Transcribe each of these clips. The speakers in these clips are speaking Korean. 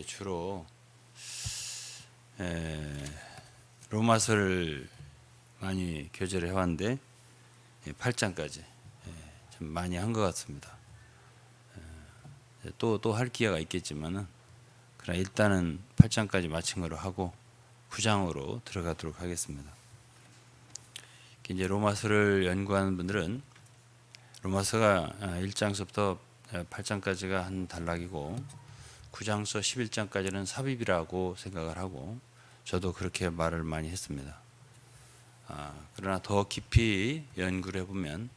주로 로마서를 많이 교제를 해왔는데 8장까지 좀 많이 한 것 같습니다. 또 할 기회가 있겠지만은 그러나 일단은 8장까지 마친 거로 하고 9장으로 들어가도록 하겠습니다. 이제 로마서를 연구하는 분들은 로마서가 1장서부터 8장까지가 한 단락이고 9장서 11장까지는 삽입이라고 생각을 하고 저도 그렇게 말을 많이 했습니다. 그러나 더 깊이 연구를 해보면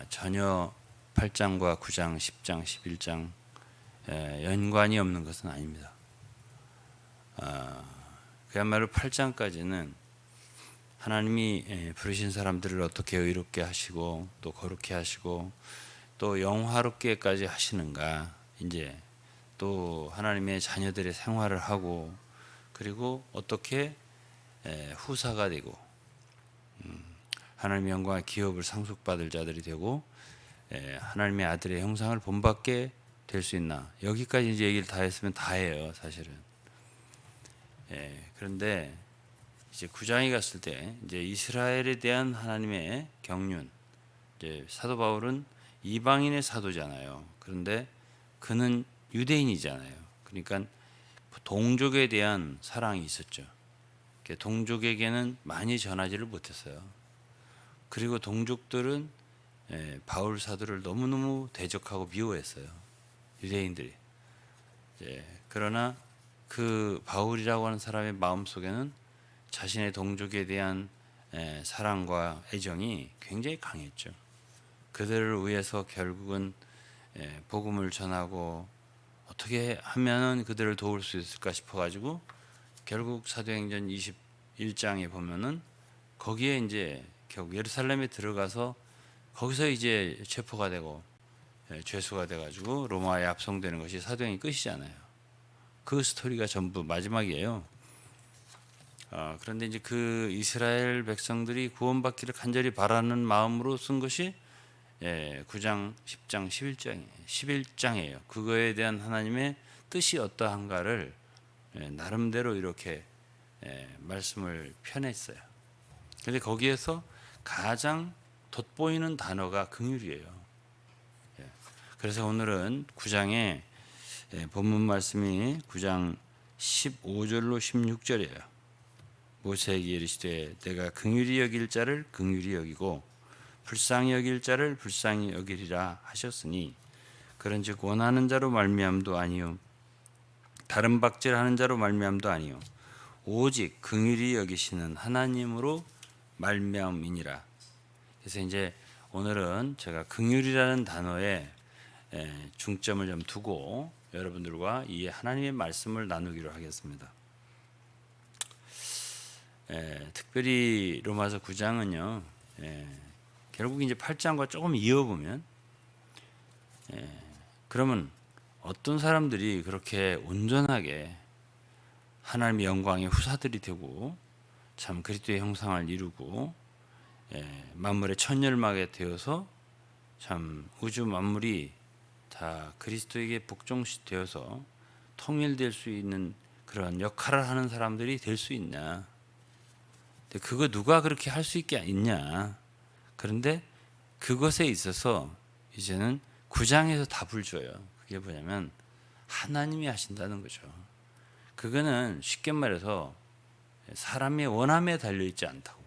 전혀 8장과 9장, 10장, 11장 연관이 없는 것은 아닙니다. 그야말로 8장까지는 하나님이 부르신 사람들을 어떻게 의롭게 하시고 또 거룩게 하시고 또 영화롭게까지 하시는가, 이제 또 하나님의 자녀들의 생활을 하고 그리고 어떻게 후사가 되고 하나님의 영광의 기업을 상속받을 자들이 되고 하나님의 아들의 형상을 본받게 될 수 있나, 여기까지 이제 얘기를 다 했으면 다예요 사실은. 그런데 이제 9장에 갔을 때 이제 이스라엘에 대한 하나님의 경륜, 이제 사도 바울은 이방인의 사도잖아요. 그런데 그는 유대인이잖아요. 그러니까 동족에 대한 사랑이 있었죠. 동족에게는 많이 전하지를 못했어요. 그리고 동족들은 바울 사도를 너무너무 대적하고 미워했어요. 유대인들이. 그러나 그 바울이라고 하는 사람의 마음속에는 자신의 동족에 대한 사랑과 애정이 굉장히 강했죠. 그들을 위해서 결국은 복음을 전하고 어떻게 하면 그들을 도울 수 있을까 싶어가지고 결국 사도행전 21장에 보면은 거기에 이제 결국 예루살렘에 들어가서 거기서 이제 체포가 되고 죄수가 돼가지고 로마에 압송되는 것이 사도행이 끝이잖아요. 그 스토리가 전부 마지막이에요. 그런데 이제 그 이스라엘 백성들이 구원받기를 간절히 바라는 마음으로 쓴 것이 9장, 10장, 11장이에요. 그거에 대한 하나님의 뜻이 어떠한가를 나름대로 이렇게 말씀을 펴냈어요. 그런데 거기에서 가장 돋보이는 단어가 긍휼이에요. 그래서 오늘은 9장에 본문 말씀이 9장 15절로 16절이에요. 모세에게 이르시되 내가 긍휼히 여길 자를 긍휼히 여기고 불쌍히 여길 자를 불쌍히 여기리라 하셨으니 그런즉 원하는 자로 말미암도 아니요 다른 박질하는 자로 말미암도 아니요 오직 긍휼히 여기시는 하나님으로 말미암이니라. 그래서 이제 오늘은 제가 긍휼이라는 단어에 중점을 좀 두고 여러분들과 이 하나님의 말씀을 나누기로 하겠습니다. 특별히 로마서 9장은요. 결국 이제 8장과 조금 이어보면 그러면 어떤 사람들이 그렇게 온전하게 하나님의 영광의 후사들이 되고 참 그리스도의 형상을 이루고 만물의 천열막에 되어서 참 우주 만물이 다 그리스도에게 복종되어서 통일될 수 있는 그런 역할을 하는 사람들이 될 수 있냐? 근데 그거 누가 그렇게 할 수 있게 있냐? 그런데 그것에 있어서 이제는 9장에서 답을 줘요. 그게 뭐냐면 하나님이 하신다는 거죠. 그거는 쉽게 말해서 사람의 원함에 달려있지 않다고,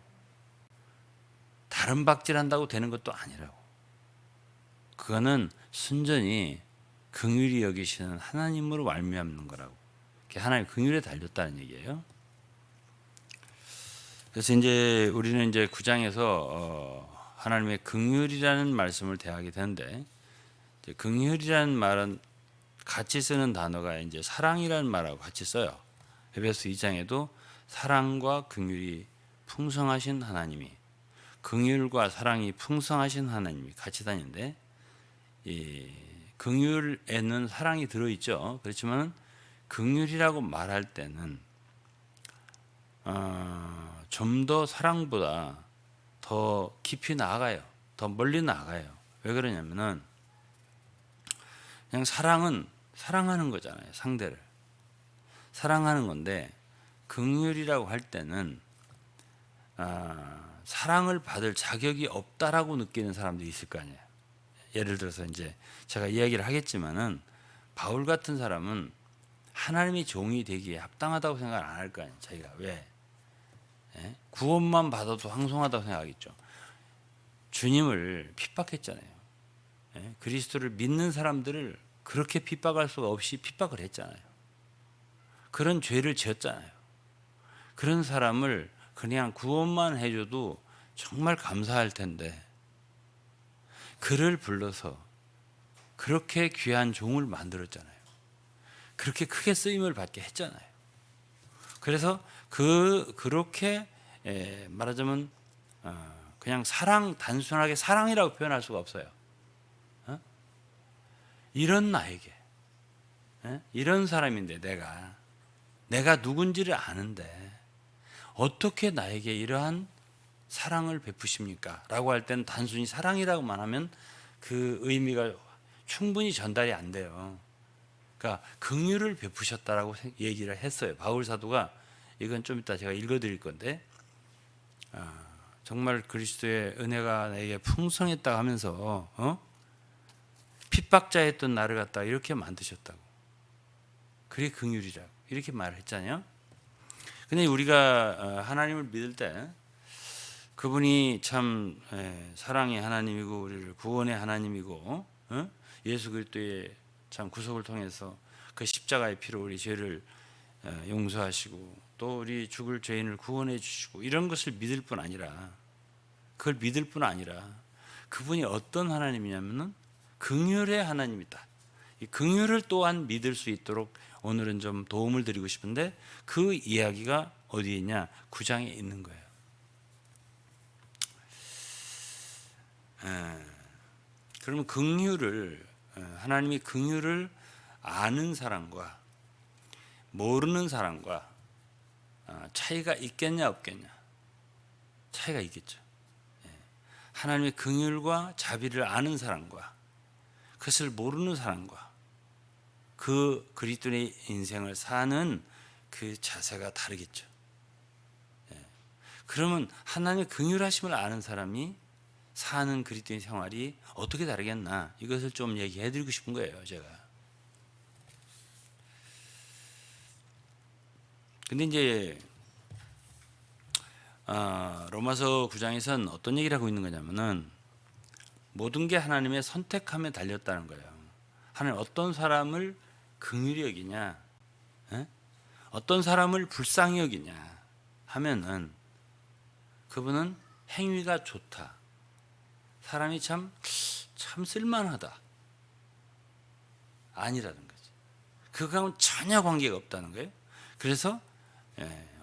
다른 박질한다고 되는 것도 아니라고, 그거는 순전히 긍휼히 여기시는 하나님으로 말미암는 거라고. 하나님 긍휼에 달렸다는 얘기예요. 그래서 이제 우리는 이제 9장에서 하나님의 긍휼이라는 말씀을 대하게 되는데, 긍휼이라는 말은 같이 쓰는 단어가 이제 사랑이라는 말하고 같이 써요. 에베소 2장에도 사랑과 긍휼이 풍성하신 하나님이, 긍휼과 사랑이 풍성하신 하나님이 같이 다니는데, 이 긍휼에는 사랑이 들어있죠. 그렇지만 긍휼이라고 말할 때는 좀 더 사랑보다 더 깊이 나아가요. 더 멀리 나아가요. 왜 그러냐면은 그냥 사랑은 사랑하는 거잖아요. 상대를. 사랑하는 건데 긍휼이라고 할 때는 사랑을 받을 자격이 없다라고 느끼는 사람들이 있을 거 아니에요. 예를 들어서 이제 제가 이야기를 하겠지만은 바울 같은 사람은 하나님의 종이 되기에 합당하다고 생각 안 할 거 아니에요. 자기가 왜? 구원만 받아도 황송하다고 생각하겠죠. 주님을 핍박했잖아요. 그리스도를 믿는 사람들을 그렇게 핍박할 수가 없이 핍박을 했잖아요. 그런 죄를 지었잖아요. 그런 사람을 그냥 구원만 해줘도 정말 감사할 텐데 그를 불러서 그렇게 귀한 종을 만들었잖아요. 그렇게 크게 쓰임을 받게 했잖아요. 그래서 그렇게 말하자면 그냥 단순하게 사랑이라고 표현할 수가 없어요. 이런 나에게 이런 사람인데 내가 누군지를 아는데 어떻게 나에게 이러한 사랑을 베푸십니까? 라고 할 때는 단순히 사랑이라고만 하면 그 의미가 충분히 전달이 안 돼요. 그러니까 긍휼을 베푸셨다라고 얘기를 했어요. 바울 사도가 이건 좀 이따 제가 읽어드릴 건데 정말 그리스도의 은혜가 나에게 풍성했다고 하면서 핍박자였던 나를 갖다가 이렇게 만드셨다고. 그게 긍휼이라고 이렇게 말을 했잖아요. 근데 우리가 하나님을 믿을 때 그분이 참 사랑의 하나님이고 우리를 구원의 하나님이고 예수 그리스도의 참 구속을 통해서 그 십자가의 피로 우리 죄를 용서하시고 또 우리 죽을 죄인을 구원해 주시고 이런 것을 믿을 뿐 아니라 그걸 믿을 뿐 아니라 그분이 어떤 하나님이냐면은 긍휼의 하나님이다. 이 긍휼을 또한 믿을 수 있도록 오늘은 좀 도움을 드리고 싶은데 그 이야기가 어디에 있냐? 9장에 있는 거예요. 그러면 하나님이 긍휼을 아는 사람과 모르는 사람과 차이가 있겠냐 없겠냐? 차이가 있겠죠. 하나님의 긍휼과 자비를 아는 사람과 그것을 모르는 사람과 그 그리스도의 인생을 사는 그 자세가 다르겠죠. 그러면 하나님의 긍휼하심을 아는 사람이 사는 그리스도의 생활이 어떻게 다르겠나? 이것을 좀 얘기해 드리고 싶은 거예요, 제가. 근데 이제 로마서 9장에서는 어떤 얘기를 하고 있는 거냐면은 모든 게 하나님의 선택함에 달렸다는 거예요. 하나님 어떤 사람을 긍휼히 여기냐, 어떤 사람을 불쌍히 여기냐 하면은 그분은 행위가 좋다. 사람이 참 쓸만하다. 아니라는 거지. 그거하고는 전혀 관계가 없다는 거예요. 그래서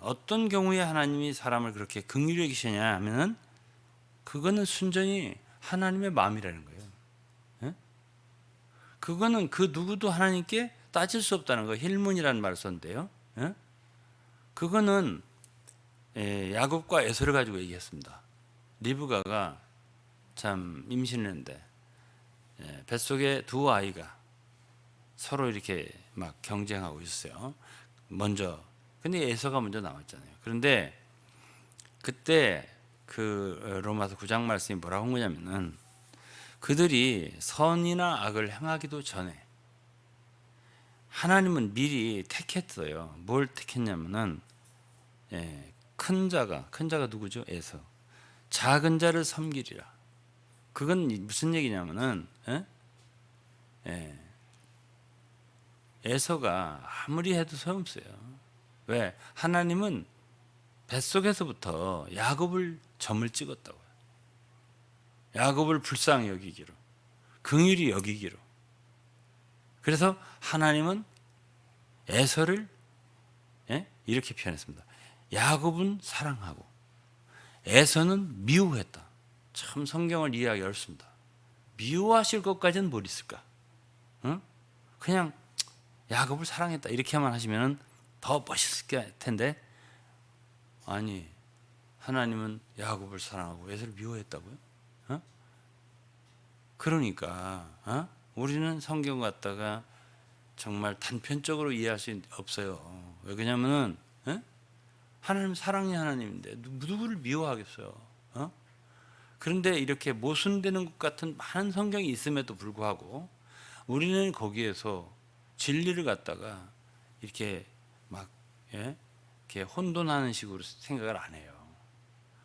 어떤 경우에 하나님이 사람을 그렇게 긍휼히 여기시냐 하면은 그거는 순전히 하나님의 마음이라는 거예요. 그거는 그 누구도 하나님께 따질 수 없다는 거예요. 힐문이라는 말을 썼는데요. 그거는 야곱과 에서를 가지고 얘기했습니다. 리브가가 참 임신했는데 뱃속에 두 아이가 서로 이렇게 막 경쟁하고 있었어요. 근데 에서가 먼저 나왔잖아요. 그런데 그때 그 로마서 9장 말씀이 뭐라고 한 거냐면은 그들이 선이나 악을 행하기도 전에 하나님은 미리 택했어요. 뭘 택했냐면은 큰 자가 누구죠? 에서. 작은 자를 섬기리라. 그건 무슨 얘기냐면은 에서가 아무리 해도 소용없어요. 왜? 하나님은 뱃속에서부터 야곱을 점을 찍었다고요. 야곱을 불쌍히 여기기로, 긍휼히 여기기로. 그래서 하나님은 에서를 이렇게 표현했습니다. 야곱은 사랑하고 에서는 미워했다. 참 성경을 이해하기 어렵습니다. 미워하실 것까지는 뭘 있을까? 그냥 야곱을 사랑했다 이렇게만 하시면 더 멋있을 텐데 아니 하나님은 야곱을 사랑하고 에서를 미워했다고요? 그러니까 우리는 성경 갖다가 정말 단편적으로 이해할 수 없어요. 왜 그러냐면은 하나님 사랑의 하나님인데 누구를 미워하겠어요? 그런데 이렇게 모순되는 것 같은 많은 성경이 있음에도 불구하고 우리는 거기에서 진리를 갖다가 이렇게 막 이렇게 혼돈하는 식으로 생각을 안 해요.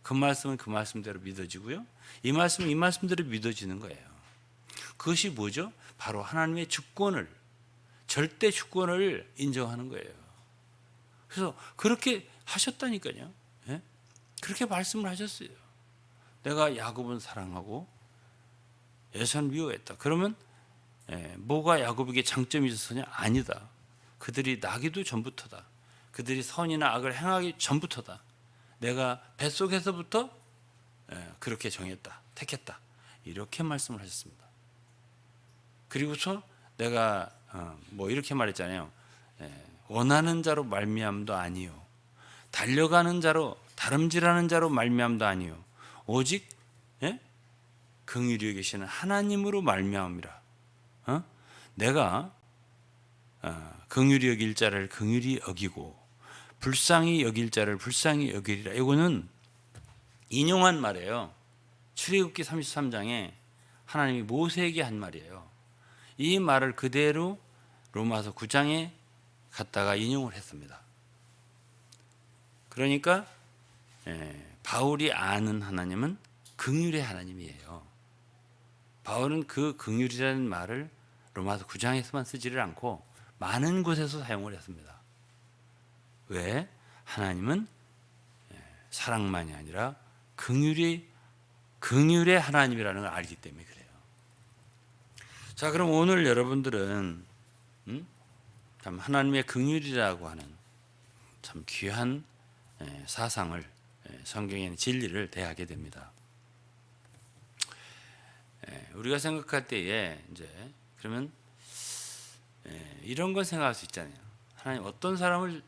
그 말씀은 그 말씀대로 믿어지고요. 이 말씀은 이 말씀대로 믿어지는 거예요. 그것이 뭐죠? 바로 하나님의 주권을, 절대 주권을 인정하는 거예요. 그래서 그렇게 하셨다니까요. 그렇게 말씀을 하셨어요. 내가 야곱은 사랑하고 에사는 미워했다. 그러면 뭐가 야곱에게 장점이 있었느냐? 아니다. 그들이 나기도 전부터다. 그들이 선이나 악을 행하기 전부터다. 내가 뱃속에서부터 그렇게 정했다. 택했다. 이렇게 말씀을 하셨습니다. 그리고서 내가 뭐 이렇게 말했잖아요. 원하는 자로 말미암도 아니요. 달려가는 자로 다름질하는 자로 말미암도 아니요. 오직 긍휼히 여기시는 하나님으로 말미암이라. 내가 긍휼히 여길 자를 긍휼히 여기고 불쌍히 여길 자를 불쌍히 여기리라. 이거는 인용한 말이에요. 출애굽기 33장에 하나님이 모세에게 한 말이에요. 이 말을 그대로 로마서 9장에 갖다가 인용을 했습니다. 그러니까 바울이 아는 하나님은 긍휼의 하나님이에요. 바울은 그 긍휼이라는 말을 로마서 9장에서만 쓰지를 않고 많은 곳에서 사용을 했습니다. 왜? 하나님은 사랑만이 아니라 긍휼의 하나님이라는 걸 알기 때문에 그래요. 자, 그럼 오늘 여러분들은 참 하나님의 긍휼이라고 하는 참 귀한 사상을, 성경의 있는 진리를 대하게 됩니다. 우리가 생각할 때에 이제 그러면 이런 건 생각할 수 있잖아요. 하나님 어떤 사람을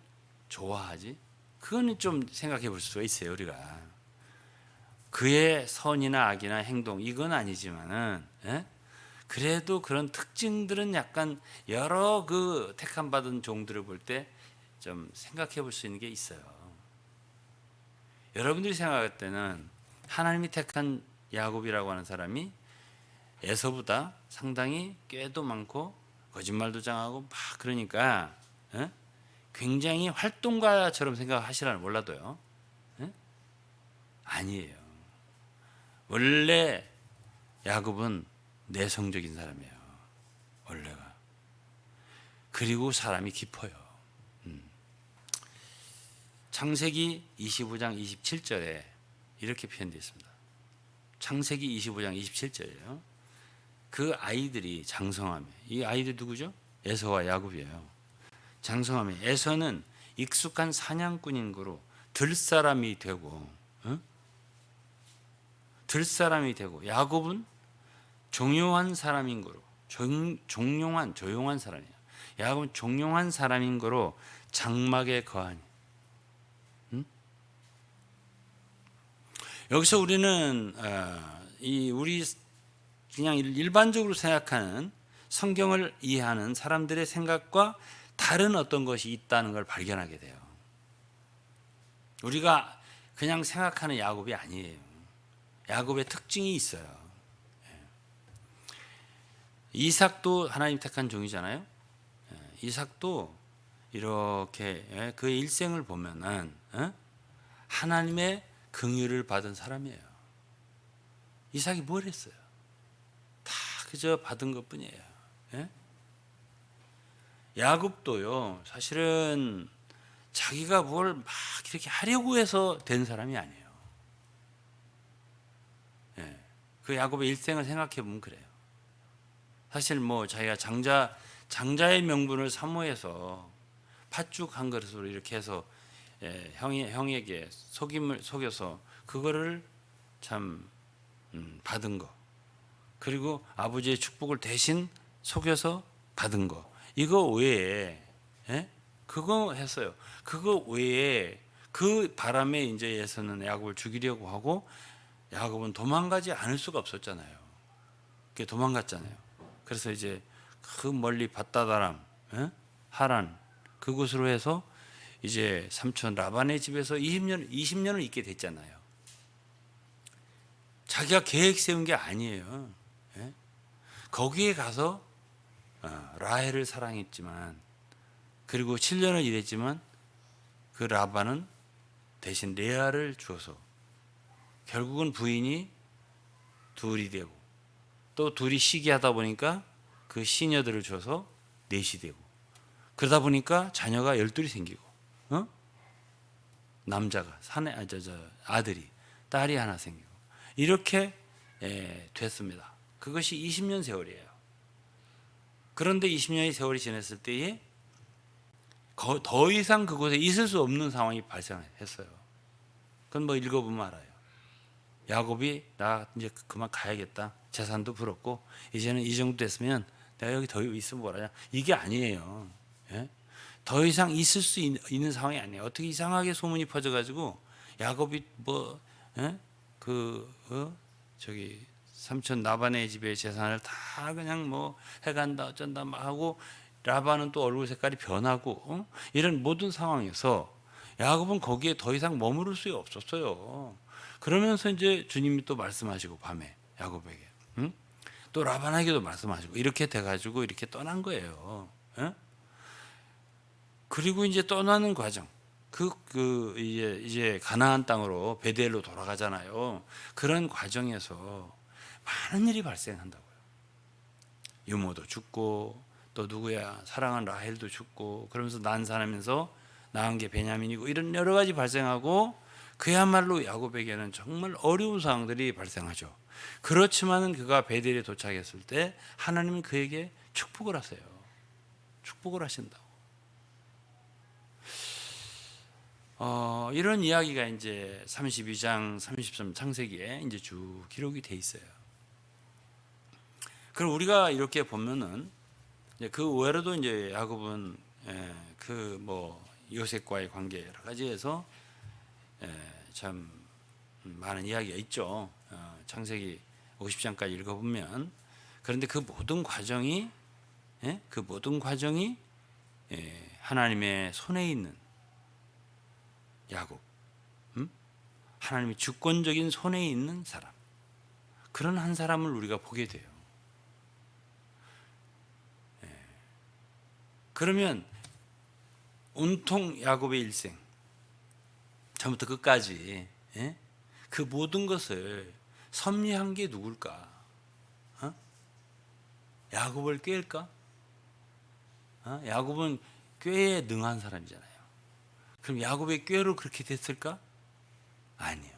좋아하지? 그거는 좀 생각해 볼 수가 있어요. 우리가 그의 선이나 악이나 행동 이건 아니지만은 그래도 그런 특징들은 약간 여러 그 택함 받은 종들을 볼 때 좀 생각해 볼 수 있는 게 있어요. 여러분들이 생각할 때는 하나님이 택한 야곱이라고 하는 사람이 에서보다 상당히 꾀도 많고 거짓말도 장하고 막 그러니까 굉장히 활동가처럼 생각하시라는 몰라도요. 아니에요. 원래 야곱은 내성적인 사람이에요. 원래가. 그리고 사람이 깊어요. 창세기 25장 27절에 이렇게 표현되어 있습니다. 창세기 25장 27절이에요. 그 아이들이 장성하며, 이 아이들 누구죠? 에서와 야곱이에요. 장성하며 에서는 익숙한 사냥꾼인 거로 들사람이 되고 들사람이 되고 야곱은 종용한 사람인 거로 조용한 사람이에요. 야곱은 종용한 사람인 거로 장막에 거하니. 여기서 우리는 우리 그냥 일반적으로 생각하는 성경을 이해하는 사람들의 생각과 다른 어떤 것이 있다는 걸 발견하게 돼요. 우리가 그냥 생각하는 야곱이 아니에요. 야곱의 특징이 있어요. 이삭도 하나님 택한 종이잖아요. 이삭도 이렇게 그의 일생을 보면은 하나님의 긍휼을 받은 사람이에요. 이삭이 뭘 했어요? 다 그저 받은 것뿐이에요. 야곱도요. 사실은 자기가 뭘 막 이렇게 하려고 해서 된 사람이 아니에요. 그 야곱의 일생을 생각해 보면 그래요. 사실 뭐 자기가 장자의 명분을 사모해서 팥죽 한 그릇으로 이렇게 해서 형에게 속임을 속여서 그거를 참 받은 거, 그리고 아버지의 축복을 대신 속여서 받은 거, 이거 외에 그거 했어요. 그거 외에 그 바람에 이제 에서는 야곱을 죽이려고 하고 야곱은 도망가지 않을 수가 없었잖아요. 그게 도망갔잖아요. 그래서 이제 그 멀리 밧다다람, 하란 그곳으로 해서 이제 삼촌 라반의 집에서 20년을 있게 됐잖아요. 자기가 계획 세운 게 아니에요. 예? 거기에 가서 라헬을 사랑했지만, 그리고 7년을 일했지만 그 라반은 대신 레아를 주어서 결국은 부인이 둘이 되고, 또 둘이 시기하다 보니까 그 시녀들을 줘서 넷이 되고, 그러다 보니까 자녀가 12이 생기고, 남자가 아들이, 딸이 하나 생기고, 이렇게 됐습니다. 그것이 20년 세월이에요. 그런데 20년의 세월이 지났을 때에 더 이상 그곳에 있을 수 없는 상황이 발생했어요. 그건 뭐 읽어보면 알아요. 야곱이 나 이제 그만 가야겠다. 재산도 불었고 이제는 이 정도 됐으면 내가 여기 더 있으면 뭐라냐. 이게 아니에요. 예? 더 이상 있을 수 있는 상황이 아니에요. 어떻게 이상하게 소문이 퍼져가지고 야곱이 뭐 저기 삼촌 라반의 집에 재산을 다 그냥 뭐 해간다 어쩐다 막 하고, 라반은 또 얼굴 색깔이 변하고 이런 모든 상황에서 야곱은 거기에 더 이상 머무를 수 없었어요. 그러면서 이제 주님이 또 말씀하시고 밤에 야곱에게 또 라반에게도 말씀하시고 이렇게 돼가지고 이렇게 떠난 거예요. 그리고 이제 떠나는 과정, 이제 가나안 땅으로 베델로 돌아가잖아요. 그런 과정에서 많은 일이 발생한다고요. 유모도 죽고, 또 누구야 사랑한 라헬도 죽고, 그러면서 난산하면서 낳은 게 베냐민이고, 이런 여러 가지 발생하고, 그야말로 야곱에게는 정말 어려운 상황들이 발생하죠. 그렇지만은 그가 베델에 도착했을 때 하나님은 그에게 축복을 하세요. 축복을 하신다고. 이런 이야기가 이제 32장, 33 창세기에 이제 쭉 기록이 돼 있어요. 그럼 우리가 이렇게 보면은 그 외로도 이제 야곱은 그 뭐 요셉과의 관계 여러 가지에서 참 많은 이야기가 있죠. 창세기 50장까지 읽어보면. 그런데 그 모든 과정이 하나님의 손에 있는 야곱, 하나님의 주권적인 손에 있는 사람, 그런 한 사람을 우리가 보게 돼요. 그러면 온통 야곱의 일생 처음부터 끝까지 그 모든 것을 섭리한 게 누굴까? 야곱을 꾀일까? 야곱은 꾀에 능한 사람이잖아요. 그럼 야곱의 꾀로 그렇게 됐을까? 아니요.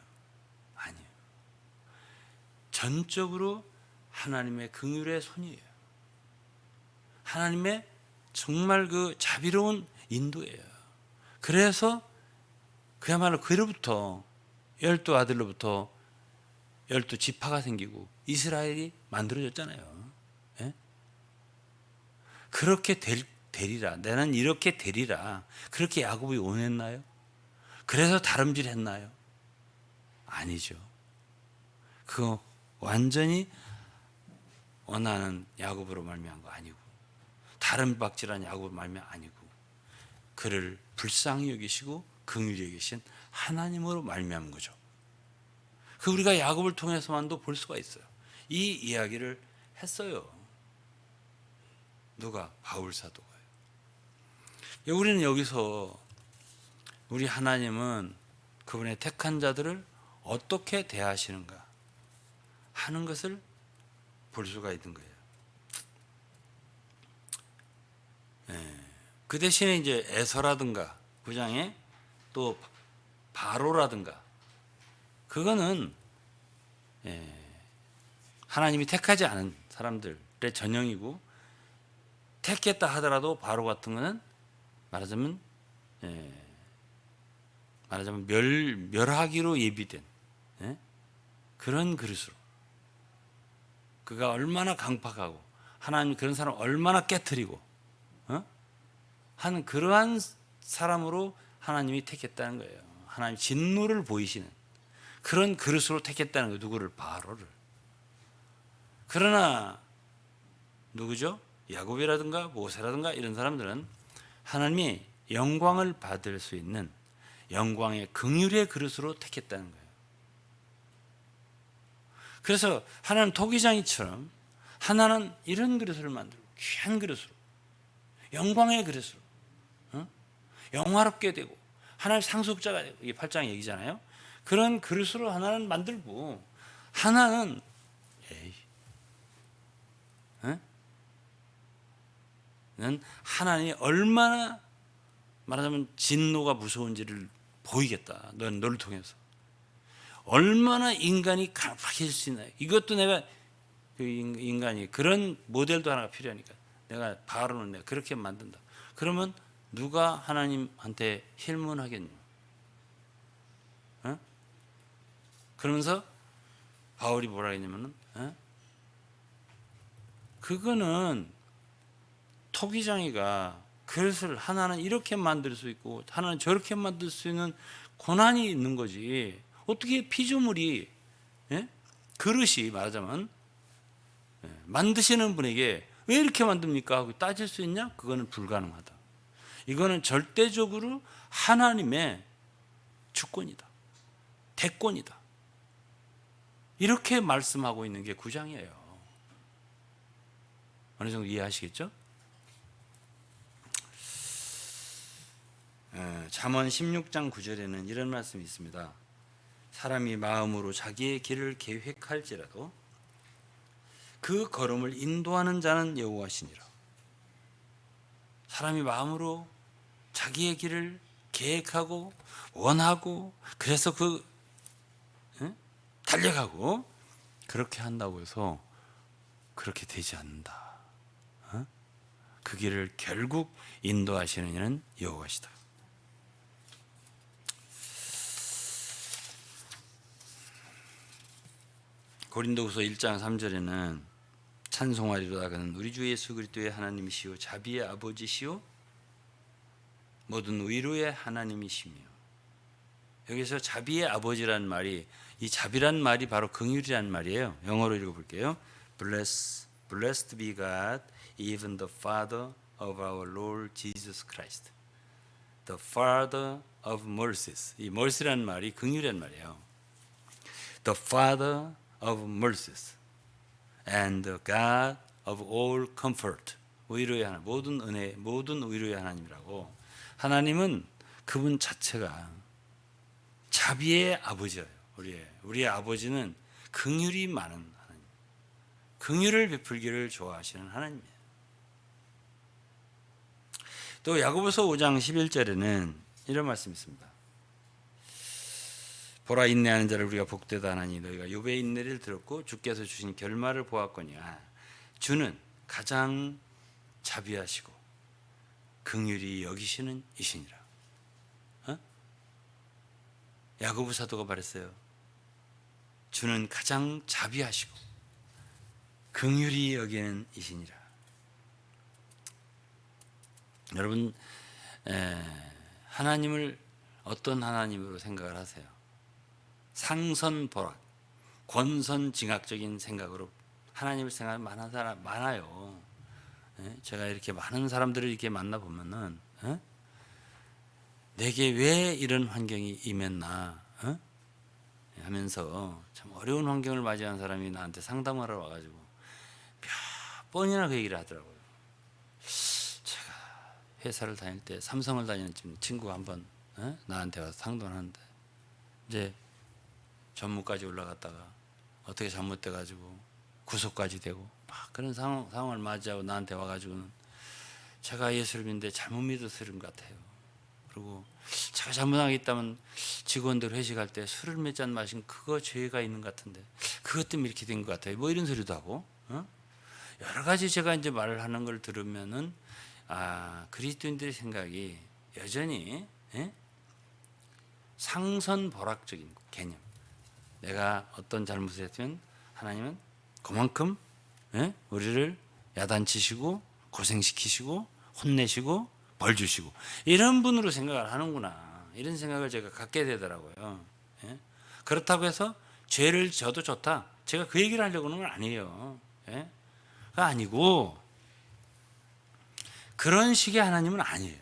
전적으로 하나님의 긍휼의 손이에요. 하나님의 정말 그 자비로운 인도예요. 그래서 그야말로 그로부터 12아들로부터 12지파가 생기고 이스라엘이 만들어졌잖아요. 예? 그렇게 되리라, 나는 이렇게 되리라, 그렇게 야곱이 원했나요? 그래서 다름질했나요? 아니죠. 그거 완전히 원하는 야곱으로 말미암은 거 아니고, 다름박질한 야곱으로 말미암은 아니고, 그를 불쌍히 여기시고 긍휼히 여기신 하나님으로 말미암은 거죠. 그 우리가 야곱을 통해서만도 볼 수가 있어요. 이 이야기를 했어요. 누가? 바울 사도가요. 우리는 여기서 우리 하나님은 그분의 택한 자들을 어떻게 대하시는가 하는 것을 볼 수가 있는 거예요. 그 대신에 이제 에서라든가 9장에 또 바로라든가, 그거는 하나님이 택하지 않은 사람들의 전형이고, 택했다 하더라도 바로 같은 거는 말하자면 멸하기로 예비된 그런 그릇으로, 그가 얼마나 강팍하고 하나님 그런 사람 얼마나 깨트리고 하는 그러한 사람으로 하나님이 택했다는 거예요. 하나님 진노를 보이시는 그런 그릇으로 택했다는 거예요. 누구를? 바로를. 그러나 누구죠? 야곱이라든가 모세라든가 이런 사람들은 하나님이 영광을 받을 수 있는 영광의 긍휼의 그릇으로 택했다는 거예요. 그래서 하나는 토기장이처럼 하나는 이런 그릇을 만들고 귀한 그릇으로, 영광의 그릇으로, 영화롭게 되고 하나님 상속자가 되고, 이게 8장 얘기잖아요. 그런 그릇으로 하나는 만들고 하나는 는 하나님이 얼마나 말하자면 진노가 무서운지를 보이겠다. 너를 통해서 얼마나 인간이 강팍해질 수 있나. 이것도 내가 그 인간이 그런 모델도 하나가 필요하니까 내가 바로는 내가 그렇게 만든다. 그러면 누가 하나님한테 힐문하겠냐? 그러면서 바울이 뭐라 했냐면은 그거는 토기장이가 그릇을 하나는 이렇게 만들 수 있고 하나는 저렇게 만들 수 있는 고난이 있는 거지. 어떻게 피조물이 그릇이 말하자면 만드시는 분에게 왜 이렇게 만듭니까 하고 따질 수 있냐? 그거는 불가능하다. 이거는 절대적으로 하나님의 주권이다, 대권이다. 이렇게 말씀하고 있는 게 9장이에요. 어느 정도 이해하시겠죠? 잠언 16장 9절에는 이런 말씀이 있습니다. 사람이 마음으로 자기의 길을 계획할지라도 그 걸음을 인도하는 자는 여호와시니라. 사람이 마음으로 자기의 길을 계획하고 원하고 그래서 달려가고 그렇게 한다고 해서 그렇게 되지 않는다. 그 길을 결국 인도하시는 이는 여호와시다. 고린도후서 1장 3절에는 찬송하리로다 그는 우리 주 예수 그리스도의 하나님이시요 자비의 아버지시요 모든 위로의 하나님이시며, 여기서 자비의 아버지라는 말이, 이 자비란 말이 바로 긍휼이라는 말이에요. 영어로 읽어볼게요. Blessed be God, even the Father of our Lord Jesus Christ, the Father of mercies. 이 mercy라는 말이 긍휼이라는 말이에요. The Father of mercies and the God of all comfort. 위로의 하나님, 모든 은혜, 모든 위로의 하나님이라고. 하나님은 그분 자체가 자비의 아버지예요. 우리의 아버지는 긍휼이 많은 하나님, 긍휼을 베풀기를 좋아하시는 하나님이에요. 또 야고보서 5장 11절에는 이런 말씀이 있습니다. 보라, 인내하는 자를 우리가 복되다 하나니 너희가 욥의 인내를 들었고 주께서 주신 결말을 보았거니와 주는 가장 자비하시고 긍휼히 여기시는 이시니라. 야고보 사도가 말했어요. 주는 가장 자비하시고 긍휼히 여기는 이시니라. 여러분, 하나님을 어떤 하나님으로 생각을 하세요? 상선보락, 권선징악적인 생각으로 하나님을 생각하는 많은 사람 많아요. 제가 이렇게 많은 사람들을 이렇게 만나 보면은 내게 왜 이런 환경이 임했나 하면서 참 어려운 환경을 맞이한 사람이 나한테 상담하러 와가지고 몇 번이나 그 얘기를 하더라고요. 제가 회사를 다닐 때 삼성을 다니는 친구가 한번 나한테 와서 상담하는데 이제 전무까지 올라갔다가 어떻게 잘못돼가지고 구속까지 되고 막 그런 상황을 맞이하고 나한테 와가지고는 제가 예수를 믿는데 잘못 믿어서 그런 것 같아요. 그리고 제가 잘못하겠다면 직원들 회식할 때 술을 몇 잔 마신 그거 죄가 있는 것 같은데 그것 때문에 이렇게 된 것 같아요. 뭐 이런 소리도 하고 여러 가지 제가 이제 말을 하는 걸 들으면은 그리스도인들의 생각이 여전히 상선벌악적인 개념. 내가 어떤 잘못을 했으면 하나님은 그만큼 우리를 야단치시고 고생시키시고 혼내시고 벌 주시고 이런 분으로 생각을 하는구나, 이런 생각을 제가 갖게 되더라고요. 그렇다고 해서 죄를 져도 좋다, 제가 그 얘기를 하려고 하는 건 아니에요. 그거 아니고 그런 식의 하나님은 아니에요.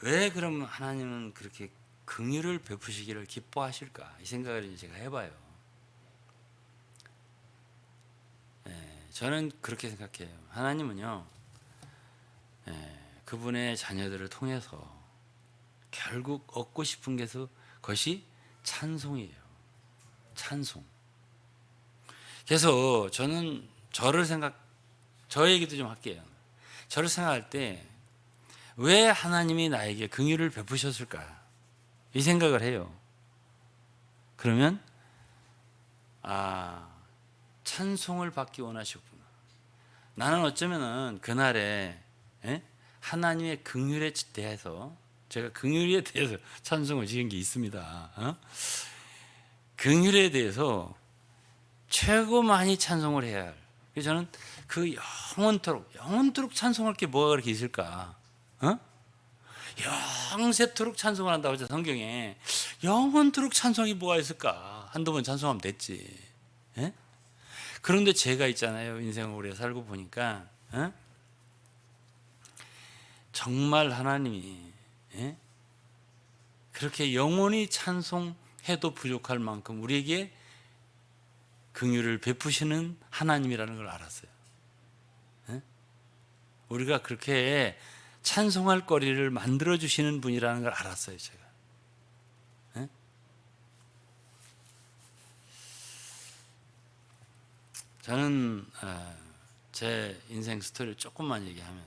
왜 그럼 하나님은 그렇게 긍휼을 베푸시기를 기뻐하실까? 이 생각을 제가 해봐요. 저는 그렇게 생각해요. 하나님은요, 그분의 자녀들을 통해서 결국 얻고 싶은 것이 찬송이에요. 찬송. 그래서 저는 저 얘기도 좀 할게요. 저를 생각할 때 왜 하나님이 나에게 긍휼을 베푸셨을까? 이 생각을 해요. 그러면 찬송을 받기 원하셨구나. 나는 어쩌면은 그날에 하나님의 긍휼에 대해서 제가 긍휼에 대해서 찬송을 지은 게 있습니다. 긍휼에 대해서 최고 많이 찬송을 해야 할. 그래서 저는 그 영원토록 찬송할 게 뭐가 그렇게 있을까? 영세토록 찬송을 한다고 하죠. 성경에 영원토록 찬송이 뭐가 있을까? 한두 번 찬송하면 됐지. 그런데 제가 있잖아요. 인생을 오래 살고 보니까 정말 하나님이 그렇게 영원히 찬송해도 부족할 만큼 우리에게 긍휼을 베푸시는 하나님이라는 걸 알았어요. 우리가 그렇게 찬송할 거리를 만들어 주시는 분이라는 걸 알았어요. 제가. 저는 제 인생 스토리를 조금만 얘기하면,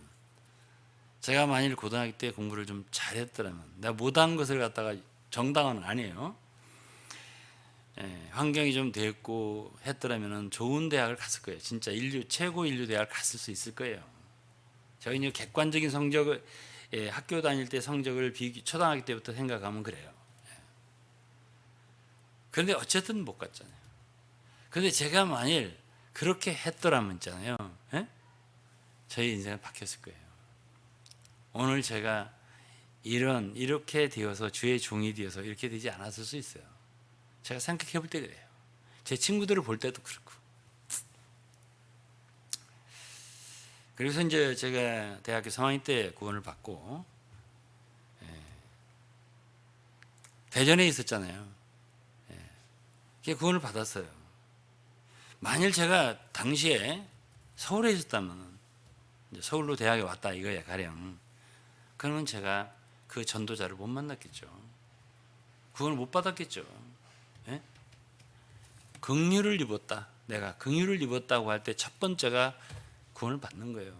제가 만일 고등학교 때 공부를 좀 잘했더라면, 내가 못한 것을 갖다가 정당은 아니에요. 환경이 좀 됐고 했더라면 좋은 대학을 갔을 거예요. 진짜 최고 인류 대학을 갔을 수 있을 거예요. 저희는 객관적인 성적을, 학교 다닐 때 성적을 초등학교 때부터 생각하면 그래요. 그런데 어쨌든 못 갔잖아요. 그런데 제가 만일 그렇게 했더라면 있잖아요, 저희 인생은 바뀌었을 거예요. 오늘 제가 이렇게 되어서 주의 종이 되어서 이렇게 되지 않았을 수 있어요. 제가 생각해 볼 때 그래요. 제 친구들을 볼 때도 그렇고. 그래서 이제 제가 대학교 3학년 때 구원을 받고 대전에 있었잖아요. 구원을 받았어요. 만일 제가 당시에 서울에 있었다면, 이제 서울로 대학에 왔다 이거야 가령, 그러면 제가 그 전도자를 못 만났겠죠. 구원을 못 받았겠죠. 긍휼을 입었다. 내가 긍휼을 입었다고 할 때 첫 번째가 구원을 받는 거예요.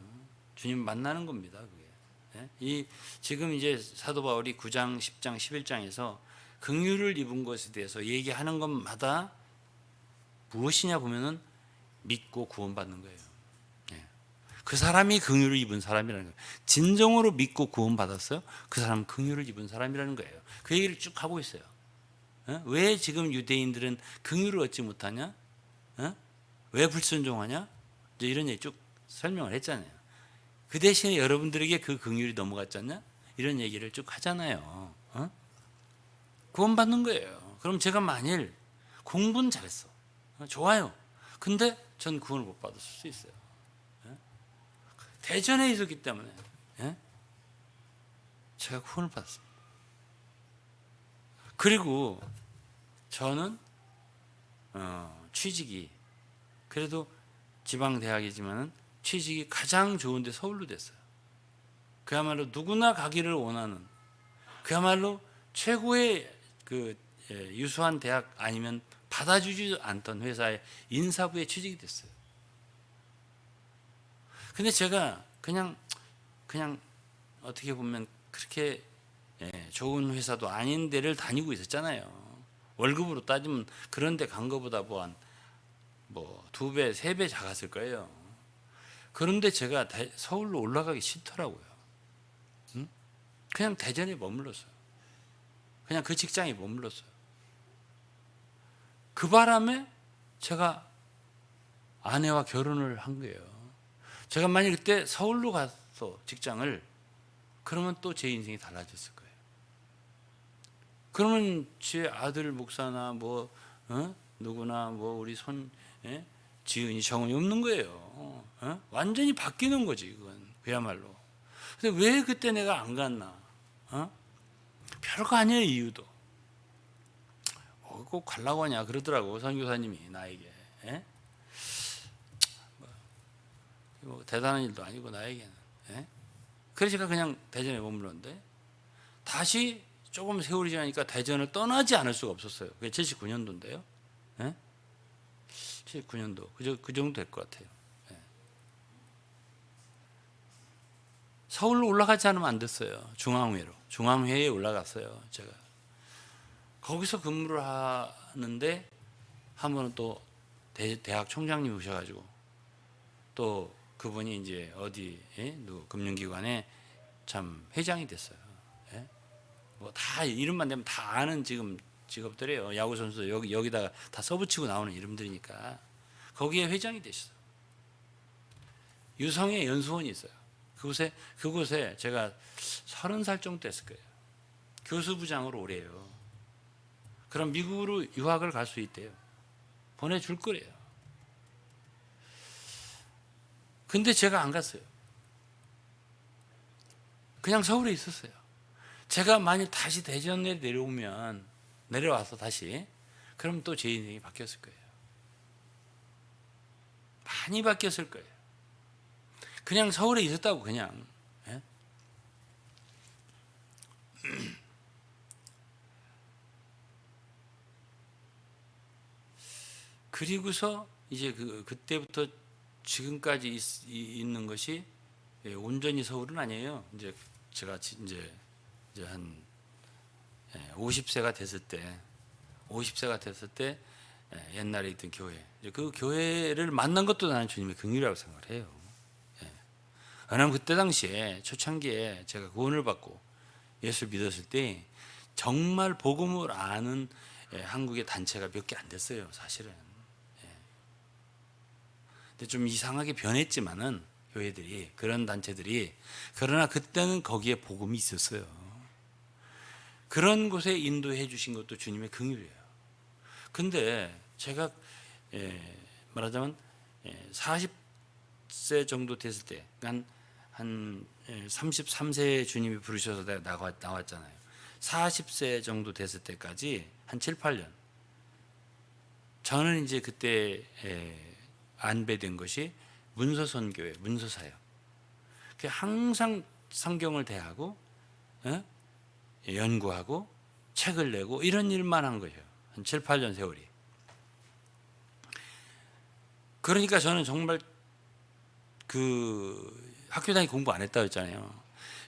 주님 만나는 겁니다. 그게. 지금 이제 사도 바울이 9장, 10장, 11장에서 긍휼을 입은 것에 대해서 얘기하는 것마다 무엇이냐 보면은 믿고 구원받는 거예요. 그 사람이 긍휼을 입은 사람이라는 거예요. 진정으로 믿고 구원받았어요. 그 사람은 긍휼을 입은 사람이라는 거예요. 그 얘기를 쭉 하고 있어요. 왜 지금 유대인들은 긍휼을 얻지 못하냐? 왜 불순종하냐? 이제 이런 얘기 쭉 설명을 했잖아요. 그 대신에 여러분들에게 그 긍휼이 넘어갔잖냐? 이런 얘기를 쭉 하잖아요. 구원받는 거예요. 그럼 제가 만일 공부는 잘했어. 좋아요. 근데 전 구원을 못 받았을 수 있어요. 대전에 있었기 때문에 제가 구원을 받았습니다. 그리고 저는 취직이 그래도 지방대학이지만 취직이 가장 좋은데 서울로 됐어요. 그야말로 누구나 가기를 원하는, 그야말로 최고의 유수한 대학 아니면 받아주지 않던 회사의 인사부에 취직이 됐어요. 근데 제가 그냥 어떻게 보면 그렇게 좋은 회사도 아닌 데를 다니고 있었잖아요. 월급으로 따지면 그런 데 간 것보다 뭐 2배, 3배 작았을 거예요. 그런데 제가 서울로 올라가기 싫더라고요. 그냥 대전에 머물렀어요. 그냥 그 직장에 머물렀어요. 그 바람에 제가 아내와 결혼을 한 거예요. 제가 만약 그때 서울로 가서 직장을, 그러면 또 제 인생이 달라졌을 거예요. 그러면 제 아들 목사나 누구나 우리 지은이, 정은이 없는 거예요. 완전히 바뀌는 거지, 그건. 그야말로. 근데 왜 그때 내가 안 갔나? 별거 아니에요. 이유도 꼭 가려고 하냐 그러더라고 선교사님이 나에게. 예? 뭐 대단한 일도 아니고 나에게는. 예? 그러니까 그냥 대전에 머물렀는데 다시 조금 세월이 지나니까 대전을 떠나지 않을 수가 없었어요. 그게 79년도인데요. 예? 79년도 그 정도 될 것 같아요. 예. 서울로 올라가지 않으면 안 됐어요. 중앙회에 올라갔어요. 제가 거기서 근무를 하는데 한 번은 또 대학 총장님이 오셔가지고 또 그분이 이제 어디 금융기관에 참 회장이 됐어요. 예? 뭐 다 이름만 되면 다 아는 지금 직업들이에요. 야구 선수 여기다가 다 써붙이고 나오는 이름들이니까 거기에 회장이 되셨어요. 유성에 연수원이 있어요. 그곳에 제가 30살 정도 됐을 거예요. 교수부장으로 오래요. 그럼 미국으로 유학을 갈 수 있대요. 보내줄 거래요. 근데 제가 안 갔어요. 그냥 서울에 있었어요. 제가 만약 다시 대전에 내려와서 다시 그럼 또 제 인생이 바뀌었을 거예요. 많이 바뀌었을 거예요. 그냥 서울에 있었다고 그냥. 예? 그리고서 이제 그때부터 지금까지 있는 것이 온전히 서울은 아니에요. 이제 제가 이제 한 50세가 됐을 때 옛날에 있던 교회, 그 교회를 만난 것도 나는 주님의 긍휼이라고 생각을 해요. 왜냐하면 그때 당시에 초창기에 제가 구원을 받고 예수를 믿었을 때 정말 복음을 아는 한국의 단체가 몇 개 안 됐어요, 사실은. 근데 좀 이상하게 변했지만은 교회들이, 그런 단체들이, 그러나 그때는 거기에 복음이 있었어요. 그런 곳에 인도해 주신 것도 주님의 긍휼이에요. 근데 제가 말하자면 40세 정도 됐을 때, 한 33세에 주님이 부르셔서 내가 나왔잖아요. 40세 정도 됐을 때까지 한 7, 8년. 저는 이제 그때 안배된 것이 문서선교회, 문서사역. 항상 성경을 대하고 연구하고 책을 내고 이런 일만 한 거예요. 한 7, 8년 세월이. 그러니까 저는 정말 학교 다니 공부 안 했다고 했잖아요.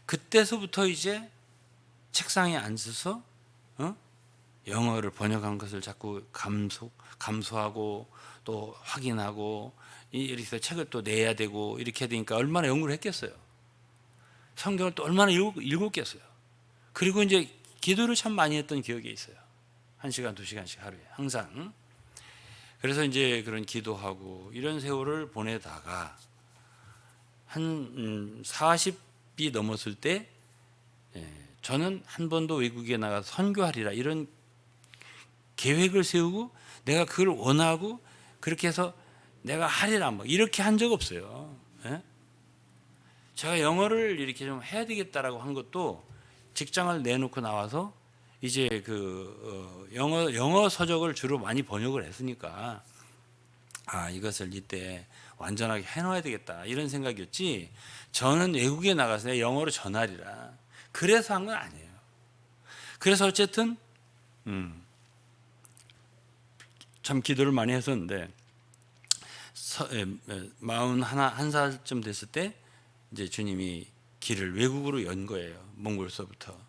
그때서부터 이제 책상에 앉아서 영어를 번역한 것을 자꾸 감수하고 또 확인하고 이렇게 해서 책을 또 내야 되고 이렇게 해야 되니까 얼마나 연구를 했겠어요. 성경을 또 얼마나 읽었겠어요. 그리고 이제 기도를 참 많이 했던 기억이 있어요. 1시간, 2시간씩 하루에 항상. 그래서 이제 그런 기도하고 이런 세월을 보내다가 한 40이 넘었을 때 저는 한 번도 외국에 나가서 선교하리라 이런 계획을 세우고 내가 그걸 원하고 그렇게 해서 내가 하리라 뭐 이렇게 한 적 없어요. 제가 영어를 이렇게 좀 해야 되겠다라고 한 것도 직장을 내놓고 나와서 이제 영어 서적을 주로 많이 번역을 했으니까 이것을 이때 완전하게 해놔야 되겠다 이런 생각이었지, 저는 외국에 나가서 내 영어로 전하리라 그래서 한 건 아니에요. 그래서 어쨌든 참 기도를 많이 했었는데 41살쯤 됐을 때 이제 주님이 길을 외국으로 연 거예요. 몽골서부터.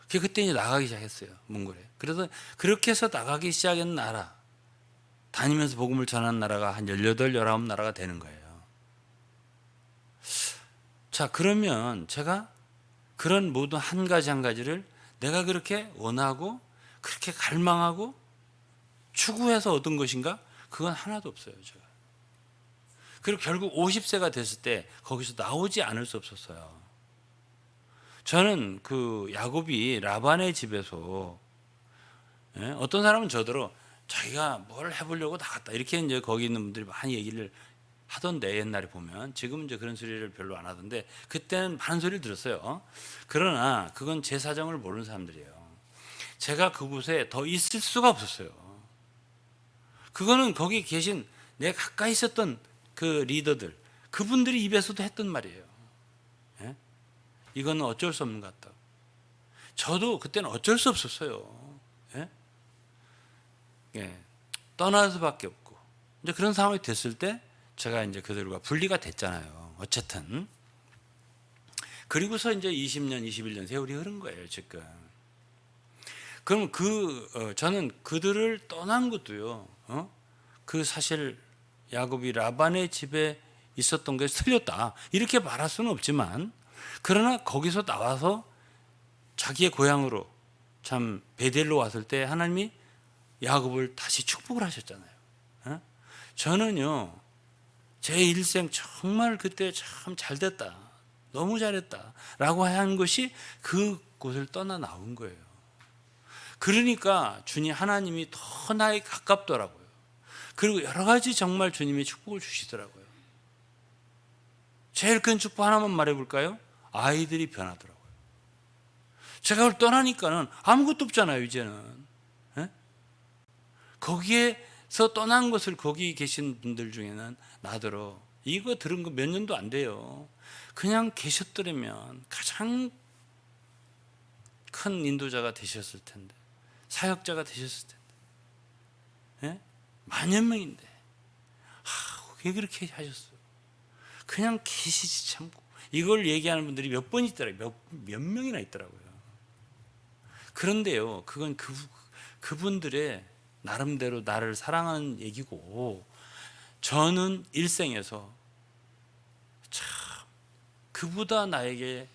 그때 이제 나가기 시작했어요. 몽골에. 그래서 그렇게 해서 나가기 시작한 나라, 다니면서 복음을 전하는 나라가 한 18, 19나라가 되는 거예요. 자, 그러면 제가 그런 모든 한 가지 한 가지를 내가 그렇게 원하고 그렇게 갈망하고 추구해서 얻은 것인가? 그건 하나도 없어요, 제가. 그리고 결국 50세가 됐을 때 거기서 나오지 않을 수 없었어요. 저는 야곱이 라반의 집에서 어떤 사람은 저더러 자기가 뭘 해보려고 나갔다 이렇게 이제 거기 있는 분들이 많이 얘기를 하던데, 옛날에 보면. 지금은 이제 그런 소리를 별로 안 하던데 그때는 많은 소리를 들었어요. 그러나 그건 제 사정을 모르는 사람들이에요. 제가 그곳에 더 있을 수가 없었어요. 그거는 거기 계신 내 가까이 있었던 그 리더들, 그분들이 입에서도 했던 말이에요. 예? 이거는 어쩔 수 없는 것 같다. 저도 그때는 어쩔 수 없었어요. 예? 예. 떠날 수밖에 없고. 이제 그런 상황이 됐을 때 제가 이제 그들과 분리가 됐잖아요. 어쨌든. 그리고서 이제 20년, 21년 세월이 흐른 거예요, 지금. 그럼 저는 그들을 떠난 것도요, 그 사실 야곱이 라반의 집에 있었던 게 틀렸다, 이렇게 말할 수는 없지만, 그러나 거기서 나와서 자기의 고향으로 참 베델로 왔을 때 하나님이 야곱을 다시 축복을 하셨잖아요. 저는요, 제 일생 정말 그때 참 잘됐다, 너무 잘했다 라고 한 것이 그곳을 떠나 나온 거예요. 그러니까 주님 하나님이 더 나에 가깝더라고요. 그리고 여러 가지 정말 주님이 축복을 주시더라고요. 제일 큰 축복 하나만 말해볼까요? 아이들이 변하더라고요. 제가 그걸 떠나니까는 아무것도 없잖아요, 이제는. 예? 거기에서 떠난 것을 거기 계신 분들 중에는 나더러 이거 들은 거 몇 년도 안 돼요. 그냥 계셨더라면 가장 큰 인도자가 되셨을 텐데, 사역자가 되셨을 텐데, 예? 만여 명인데 왜 그렇게 하셨어요? 그냥 계시지 참고. 이걸 얘기하는 분들이 몇 번 있더라고요. 몇 명이나 있더라고요. 그런데요, 그건 그분들의 나름대로 나를 사랑하는 얘기고, 저는 일생에서 참 그보다 나에게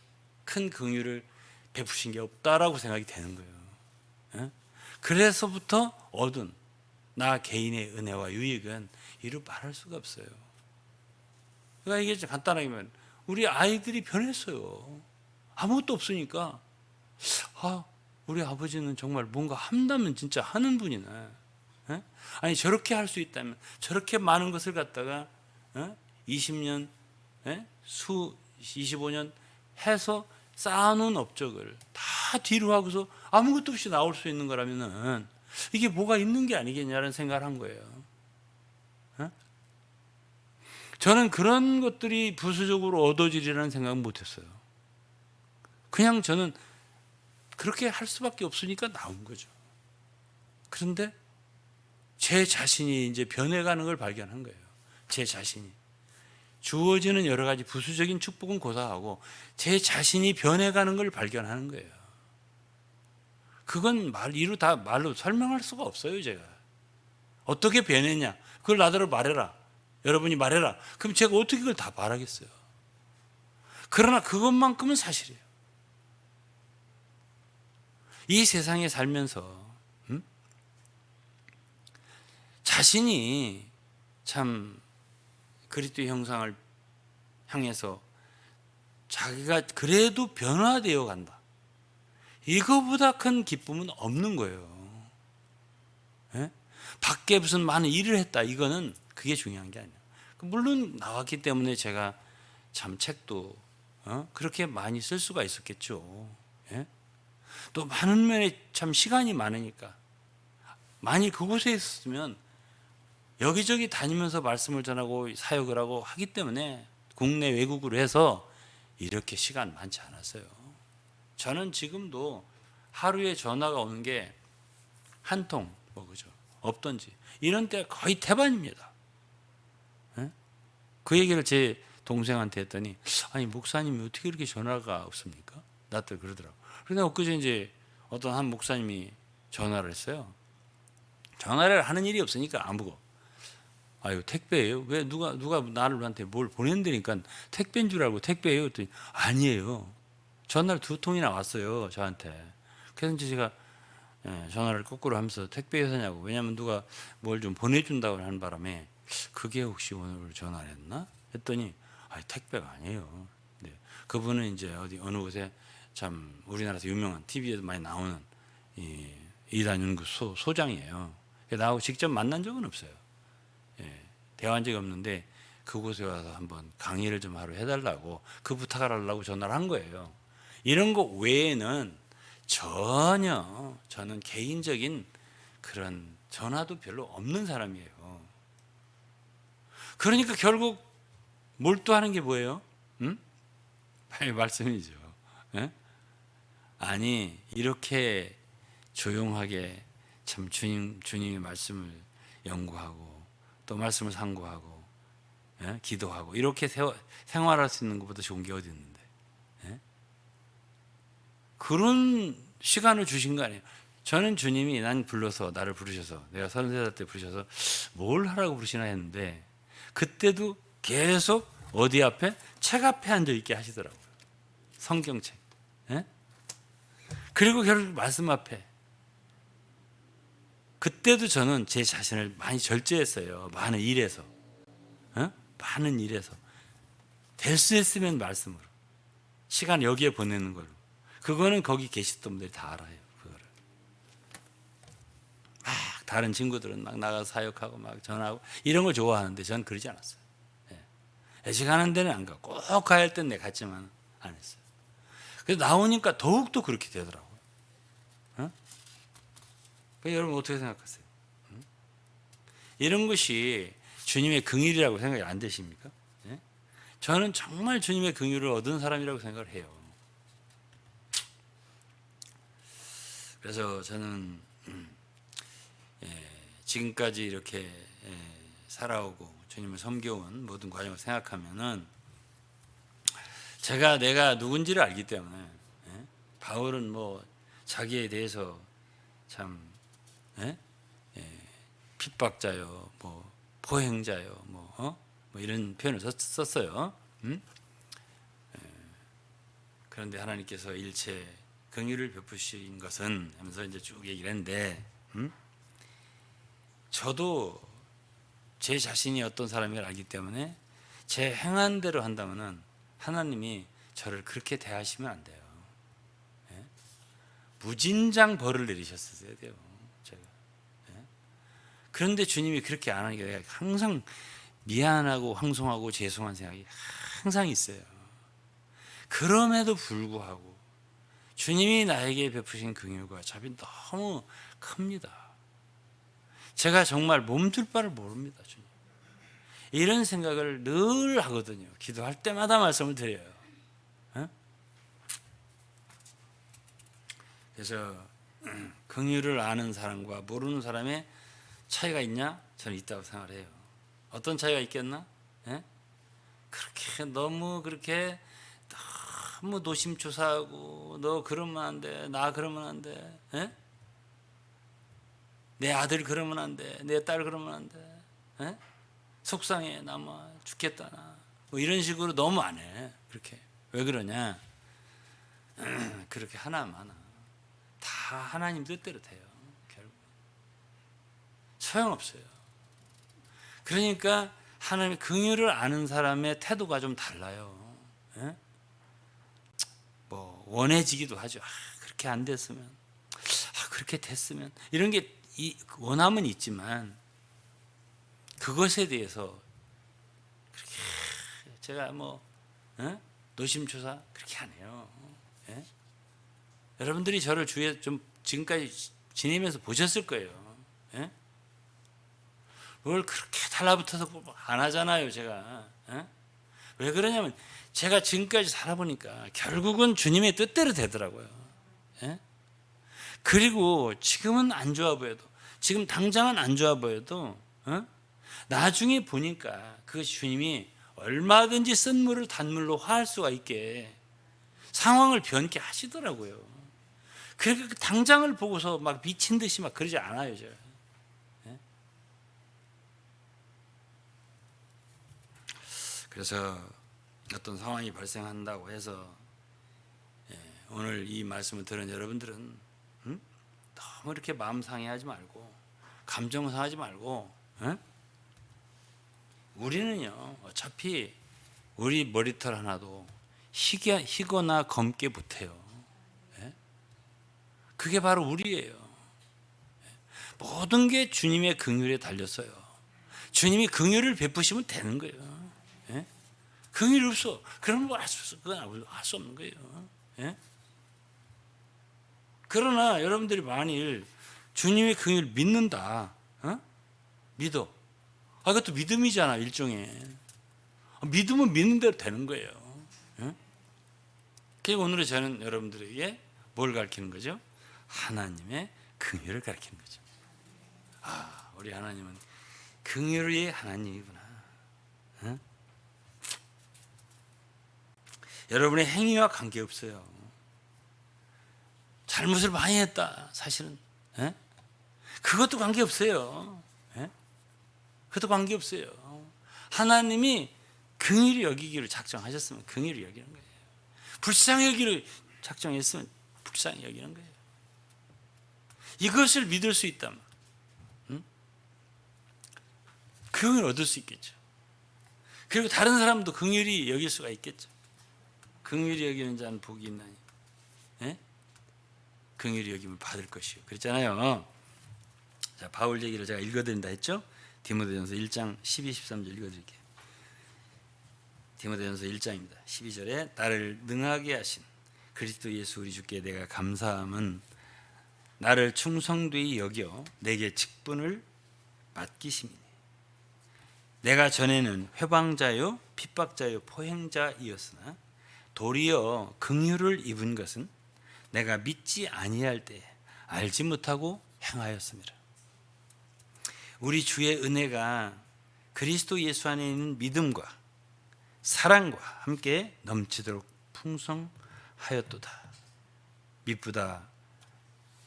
큰 긍휼을 베푸신 게 없다라고 생각이 되는 거예요. 예? 그래서부터 얻은 나 개인의 은혜와 유익은 이루 말할 수가 없어요. 그러니까 이게 간단하게 말하면 우리 아이들이 변했어요. 아무것도 없으니까 우리 아버지는 정말 뭔가 한다면 진짜 하는 분이네. 예? 아니 저렇게 할 수 있다면 저렇게 많은 것을 갖다가 20년 25년 해서 쌓아놓은 업적을 다 뒤로 하고서 아무것도 없이 나올 수 있는 거라면은 이게 뭐가 있는 게 아니겠냐는 생각을 한 거예요. 저는 그런 것들이 부수적으로 얻어지리라는 생각은 못했어요. 그냥 저는 그렇게 할 수밖에 없으니까 나온 거죠. 그런데 제 자신이 이제 변해가는 걸 발견한 거예요. 제 자신이. 주어지는 여러 가지 부수적인 축복은 고사하고 제 자신이 변해가는 걸 발견하는 거예요. 그건 말로 설명할 수가 없어요, 제가. 어떻게 변했냐? 그걸 나더러 말해라. 여러분이 말해라. 그럼 제가 어떻게 그걸 다 말하겠어요? 그러나 그것만큼은 사실이에요. 이 세상에 살면서 자신이 참 그리스도의 형상을 향해서 자기가 그래도 변화되어 간다, 이거보다 큰 기쁨은 없는 거예요. 예? 밖에 무슨 많은 일을 했다, 이거는 그게 중요한 게 아니에요. 물론 나왔기 때문에 제가 참 책도 그렇게 많이 쓸 수가 있었겠죠. 예? 또 많은 면에 참 시간이 많으니까, 만일 그곳에 있었으면 여기저기 다니면서 말씀을 전하고 사역을 하고 하기 때문에 국내 외국으로 해서 이렇게 시간 많지 않았어요. 저는 지금도 하루에 전화가 오는 게 한 통, 그죠? 없던지 이런 때 거의 대반입니다. 그 얘기를 제 동생한테 했더니, 아니 목사님이 어떻게 이렇게 전화가 없습니까? 나한테 그러더라고. 그런데 엊그제 이제 어떤 한 목사님이 전화를 했어요. 전화를 하는 일이 없으니까 안 보고, 아유 택배예요? 왜 누가 나한테 뭘 보낸다니까 택배인 줄 알고 택배예요? 그랬더니 아니에요. 전화를 2통이나 왔어요, 저한테. 그래서 이제 제가 전화를 거꾸로 하면서 택배 회사냐고, 왜냐하면 누가 뭘 좀 보내준다고 하는 바람에 그게 혹시 오늘 전화를 했나 했더니 택배가 아니에요. 네. 그분은 이제 어느 곳에 참 우리나라에서 유명한 TV에도 많이 나오는 이단 연구소 소장이에요. 나하고 직접 만난 적은 없어요. 대화한 적이 없는데 그곳에 와서 한번 강의를 좀 하루 해달라고 그 부탁을 하려고 전화를 한 거예요. 이런 거 외에는 전혀 저는 개인적인 그런 전화도 별로 없는 사람이에요. 그러니까 결국 몰두하는 게 뭐예요? 응? 말씀이죠. 예? 아니 이렇게 조용하게 참 주님의 말씀을 연구하고 또 말씀을 상고하고 예? 기도하고 이렇게 생활할 수 있는 것보다 좋은 게 어디 있는데 예? 그런 시간을 주신 거 아니에요. 저는 주님이 나를 부르셔서 내가 33살 때 부르셔서 뭘 하라고 부르시나 했는데 그때도 계속 어디 앞에? 책 앞에 앉아 있게 하시더라고요. 성경책. 예? 그리고 결국 말씀 앞에. 그때도 저는 제 자신을 많이 절제했어요. 많은 일에서. 많은 일에서. 될 수 있으면 말씀으로. 시간 여기에 보내는 걸로. 그거는 거기 계시던 분들이 다 알아요. 그거를. 막 다른 친구들은 막 나가서 사역하고 막 전화하고 이런 걸 좋아하는데 저는 그러지 않았어요. 애식하는 데는 안 가고 꼭 가야 할 때는 내가 갔지만 안 했어요. 그래서 나오니까 더욱더 그렇게 되더라고요. 여러분 어떻게 생각하세요? 이런 것이 주님의 긍휼이라고 생각이 안 되십니까? 저는 정말 주님의 긍휼을 얻은 사람이라고 생각을 해요. 그래서 저는 지금까지 이렇게 살아오고 주님을 섬겨온 모든 과정을 생각하면은 내가 누군지를 알기 때문에 바울은 뭐 자기에 대해서 참 핍박자요, 뭐 포행자요, 뭐 이런 표현을 썼어요. 그런데 하나님께서 일체 긍휼을 베푸신 것은 하면서 이제 쭉 얘기를 했는데 저도 제 자신이 어떤 사람인지 알기 때문에 제 행한 대로 한다면은 하나님이 저를 그렇게 대하시면 안 돼요. 무진장 벌을 내리셨어야 돼요. 제가. 그런데 주님이 그렇게 안 하니까 내가 항상 미안하고 황송하고 죄송한 생각이 항상 있어요. 그럼에도 불구하고 주님이 나에게 베푸신 긍휼과 자비 너무 큽니다. 제가 정말 몸둘 바를 모릅니다. 주님. 이런 생각을 늘 하거든요. 기도할 때마다 말씀을 드려요. 그래서 긍휼을 아는 사람과 모르는 사람의 차이가 있냐? 저는 있다고 생각을 해요. 어떤 차이가 있겠나? 그렇게 너무 노심초사하고 너 그러면 안 돼, 나 그러면 안 돼, 내 아들 그러면 안 돼, 내 딸 그러면 안 돼, 속상해, 나 뭐 죽겠다 나. 뭐 이런 식으로 너무 안 해. 그렇게 왜 그러냐? 그렇게 하나하나 다 하나님 뜻대로 돼요. 결국 소용없어요. 그러니까 하나님의 긍휼을 아는 사람의 태도가 좀 달라요. 뭐 원해지기도 하죠. 그렇게 안 됐으면, 그렇게 됐으면 이런 게 원함은 있지만 그것에 대해서 그렇게 제가 뭐 노심초사 그렇게 안 해요. 여러분들이 저를 주위에 좀 지금까지 지내면서 보셨을 거예요. 뭘 그렇게 달라붙어서 안 하잖아요, 제가. 왜 그러냐면 제가 지금까지 살아보니까 결국은 주님의 뜻대로 되더라고요. 그리고 지금은 안 좋아 보여도, 지금 당장은 안 좋아 보여도 나중에 보니까 그 주님이 얼마든지 쓴 물을 단물로 화할 수가 있게 상황을 변케 하시더라고요. 그러니까 당장을 보고서 막 미친 듯이 막 그러지 않아요, 제가. 그래서 어떤 상황이 발생한다고 해서 오늘 이 말씀을 들은 여러분들은 너무 이렇게 마음 상해하지 말고 감정 상하지 말고 우리는요 어차피 우리 머리털 하나도 희거나 검게 못해요. 그게 바로 우리예요. 모든 게 주님의 긍휼에 달렸어요. 주님이 긍휼을 베푸시면 되는 거예요. 긍휼이 없어. 그런 거 할 수 없어. 그건 할 수 없는 거예요. 예? 그러나 여러분들이 만일 주님의 긍휼을 믿는다, 믿어. 그것도 믿음이잖아, 일종의. 믿으면 믿는 대로 되는 거예요. 예? 그래서 오늘은 저는 여러분들에게 뭘 가르치는 거죠? 하나님의 긍휼을 가르치는 거죠. 우리 하나님은 긍휼의 하나님이구나. 예? 여러분의 행위와 관계없어요. 잘못을 많이 했다, 사실은. 예? 그것도 관계없어요. 예? 그것도 관계없어요. 하나님이 긍휼히 여기기를 작정하셨으면 긍휼히 여기는 거예요. 불쌍히 여기를 작정했으면 불쌍히 여기는 거예요. 이것을 믿을 수 있다면 긍휼을 얻을 수 있겠죠. 그리고 다른 사람도 긍휼히 여길 수가 있겠죠. 긍휼히 여기는 자는 복이 있나니, 예? 긍휼히 여김을 받을 것이요. 그랬잖아요. 자, 바울 얘기를 제가 읽어드린다 했죠. 디모데전서 1장 12, 13절 읽어드릴게요. 디모데전서 1장입니다. 12절에 나를 능하게 하신 그리스도 예수 우리 주께 내가 감사함은 나를 충성되이 여겨 내게 직분을 맡기심이니 내가 전에는 회방자요 핍박자요 포행자이었으나 도리어 긍휼을 입은 것은 내가 믿지 아니할 때 알지 못하고 행하였습니다. 우리 주의 은혜가 그리스도 예수 안에 있는 믿음과 사랑과 함께 넘치도록 풍성하였도다. 미쁘다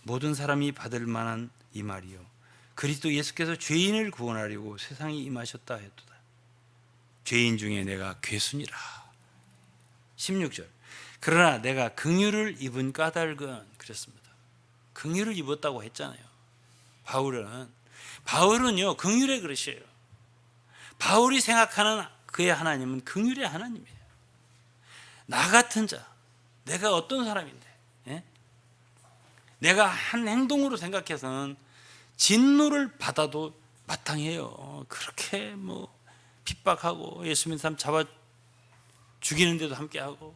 모든 사람이 받을 만한 이 말이요 그리스도 예수께서 죄인을 구원하려고 세상에 임하셨다 하였도다. 죄인 중에 내가 괴순이라. 16절 그러나 내가 긍휼을 입은 까닭은 그랬습니다. 긍휼을 입었다고 했잖아요. 바울은요 긍휼의 그릇이에요. 바울이 생각하는 그의 하나님은 긍휼의 하나님이에요. 나 같은 자, 내가 어떤 사람인데, 예? 내가 한 행동으로 생각해서는 진노를 받아도 마땅해요. 그렇게 핍박하고 예수 믿는 사람 잡아 죽이는데도 함께하고,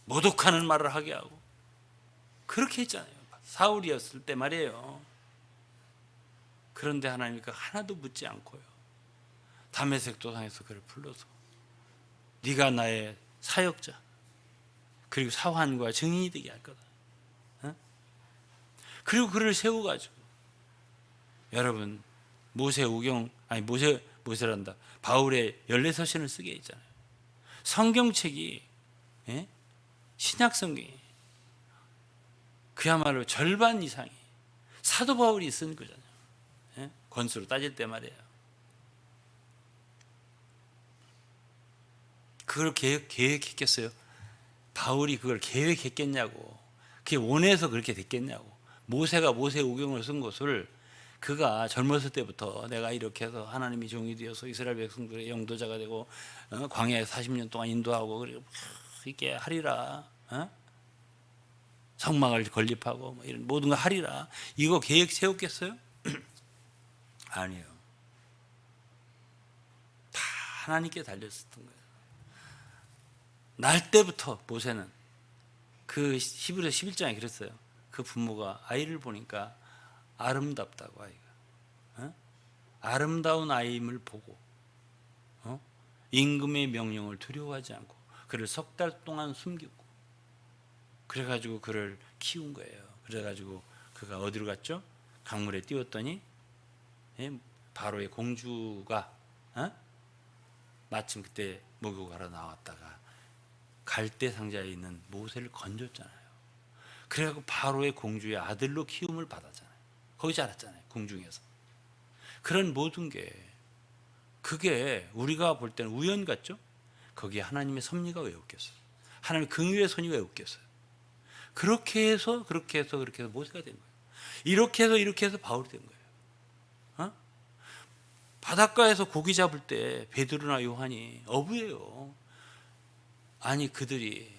모독하는 말을 하게 하고 그렇게 했잖아요. 사울이었을 때 말이에요. 그런데 하나님이 하나도 묻지 않고요. 다메섹 도상에서 그를 불러서 네가 나의 사역자 그리고 사환과 증인이 되게 할 거다. 그리고 그를 세워가지고 여러분 모세란다. 바울의 14서신을 쓰게 있잖아요. 성경책이 신약 성경이 그야말로 절반 이상이 사도 바울이 쓴 거잖아요. 권수로 따질 때 말이에요. 그걸 계획했겠어요? 바울이 그걸 계획했겠냐고. 그게 원해서 그렇게 됐겠냐고. 모세가 모세오경을 쓴 것을 그가 젊었을 때부터 내가 이렇게 해서 하나님이 종이 되어서 이스라엘 백성들의 영도자가 되고 광야에 40년 동안 인도하고 그리고 이렇게 하리라. 성막을 건립하고 이런 모든 거 하리라. 이거 계획 세웠겠어요? 아니에요. 다 하나님께 달렸었던 거예요. 날 때부터 모세는 그 히브리서 11장에 그랬어요. 그 부모가 아이를 보니까 아름답다고 아이가 아름다운 아이임을 보고 임금의 명령을 두려워하지 않고 그를 3달 동안 숨기고 그래가지고 그를 키운 거예요. 그래가지고 그가 어디로 갔죠? 강물에 띄웠더니 바로의 공주가 마침 그때 목욕하러 나왔다가 갈대 상자에 있는 모세를 건졌잖아요. 그래갖고 바로의 공주의 아들로 키움을 받았잖아요. 거기 자랐잖아요. 궁중에서. 그런 모든 게 그게 우리가 볼 때는 우연 같죠? 거기에 하나님의 섭리가 왜 없겠어요? 하나님의 긍휼의 손이 왜 없겠어요? 그렇게 해서 모세가 된 거예요. 이렇게 해서 바울이 된 거예요. 바닷가에서 고기 잡을 때 베드로나 요한이 어부예요. 아니 그들이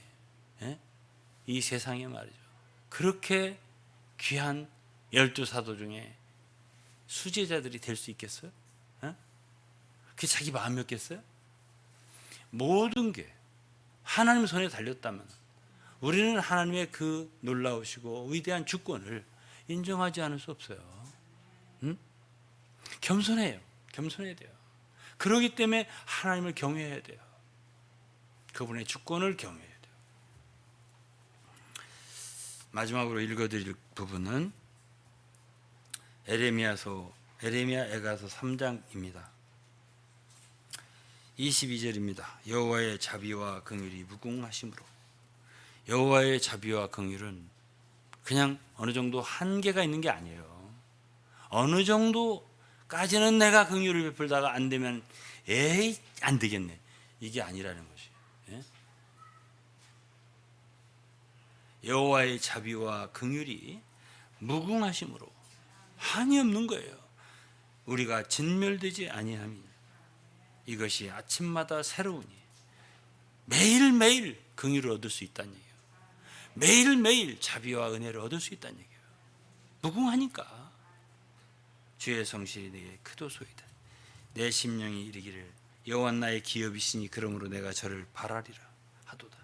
이 세상에 말이죠. 그렇게 귀한 12사도 중에 수제자들이 될 수 있겠어요? 그게 자기 마음이었겠어요? 모든 게 하나님 손에 달렸다면 우리는 하나님의 그 놀라우시고 위대한 주권을 인정하지 않을 수 없어요. 응? 겸손해요. 겸손해야 돼요. 그렇기 때문에 하나님을 경외해야 돼요. 그분의 주권을 경외해야 돼요. 마지막으로 읽어드릴 부분은 에레미야 애가서 3장입니다. 22절입니다. 여호와의 자비와 긍휼이 무궁하심으로. 여호와의 자비와 긍휼은 그냥 어느 정도 한계가 있는 게 아니에요. 어느 정도까지는 내가 긍휼을 베풀다가 안 되면 에이 안 되겠네, 이게 아니라는 것이. 예? 여호와의 자비와 긍휼이 무궁하심으로 한이 없는 거예요. 우리가 진멸되지 아니함이 이것이 아침마다 새로우니 매일매일 긍휼을 얻을 수 있다는 얘기예요. 매일매일 자비와 은혜를 얻을 수 있다는 얘기예요. 무궁하니까. 주의 성실이 내게 크도소이다. 내 심령이 이르기를 여호와 나의 기업이시니 그러므로 내가 저를 바라리라 하도다.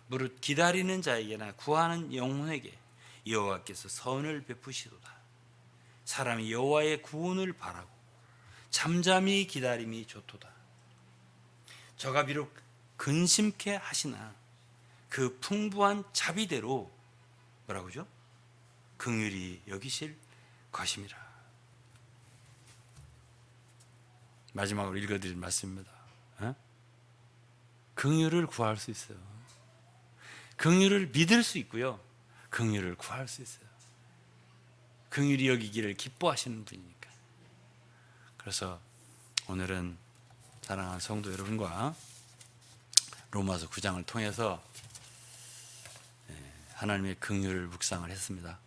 무릇 기다리는 자에게나 구하는 영혼에게 여호와께서 선을 베푸시도다. 사람이 여호와의 구원을 바라고 잠잠히 기다림이 좋도다. 저가 비록 근심케 하시나 그 풍부한 자비대로 뭐라고죠? 긍휼히 여기실 것임이라. 마지막으로 읽어드릴 말씀입니다. 긍휼을 구할 수 있어요. 긍휼을 믿을 수 있고요, 긍휼을 구할 수 있어요. 긍휼히 여기기를 기뻐하시는 분이니까. 그래서 오늘은 사랑하는 성도 여러분과 로마서 9장을 통해서 하나님의 긍휼을 묵상을 했습니다.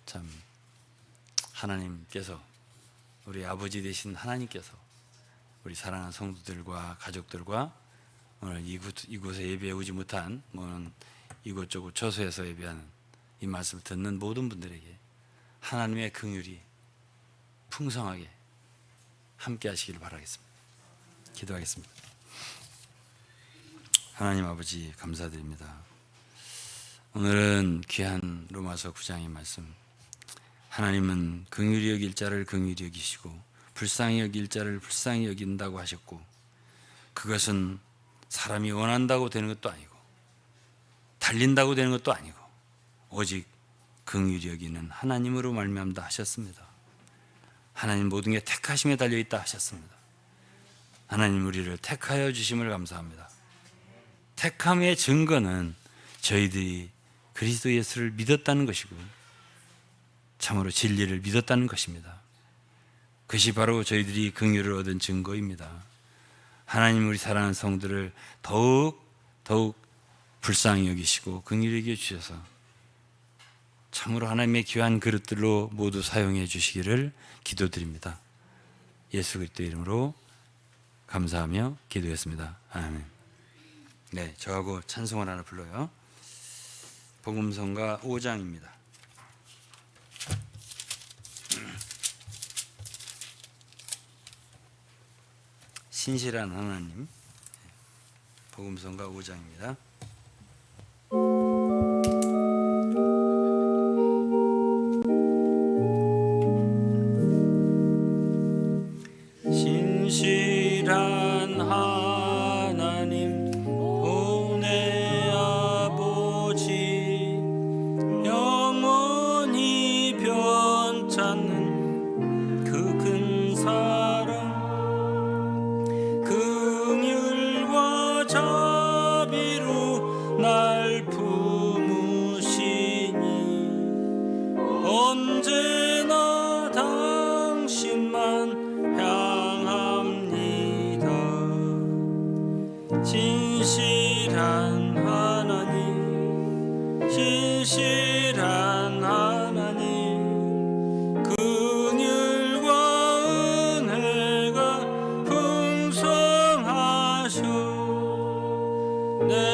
참 하나님께서, 우리 아버지 되신 하나님께서 우리 사랑하는 성도들과 가족들과 오늘 이곳에 예배해 오지 못한 이곳저곳 처소에서 예배하는 이 말씀을 듣는 모든 분들에게 하나님의 긍휼이 풍성하게 함께 하시기를 바라겠습니다. 기도하겠습니다. 하나님 아버지 감사드립니다. 오늘은 귀한 로마서 9장의 말씀, 하나님은 긍휼히 여길 자를 긍휼히 여기시고 불쌍히 여길 자를 불쌍히 여긴다고 하셨고, 그것은 사람이 원한다고 되는 것도 아니고 달린다고 되는 것도 아니고 오직 긍휼히 여기는 하나님으로 말미암다 하셨습니다. 하나님 모든 게 택하심에 달려있다 하셨습니다. 하나님 우리를 택하여 주심을 감사합니다. 택함의 증거는 저희들이 그리스도 예수를 믿었다는 것이고 참으로 진리를 믿었다는 것입니다. 그것이 바로 저희들이 긍휼을 얻은 증거입니다. 하나님 우리 사랑하는 성들을 더욱 불쌍히 여기시고 긍휼히 여겨 주셔서 참으로 하나님의 귀한 그릇들로 모두 사용해 주시기를 기도드립니다. 예수 그리스도의 이름으로 감사하며 기도했습니다. 아멘. 네, 저하고 찬송을 하나 불러요. 복음성가 5장입니다. 신실한 하나님, 복음성가 5장입니다. 신실한 하나님 은혜 아버지, 영원히 변찮는 그 큰 사랑, 긍휼과 자비로 날 품으시니 언제나 당신만 향합니다. 신실한 하나님, 신실한 하나님, 긍휼과 은혜가 풍성하셔 내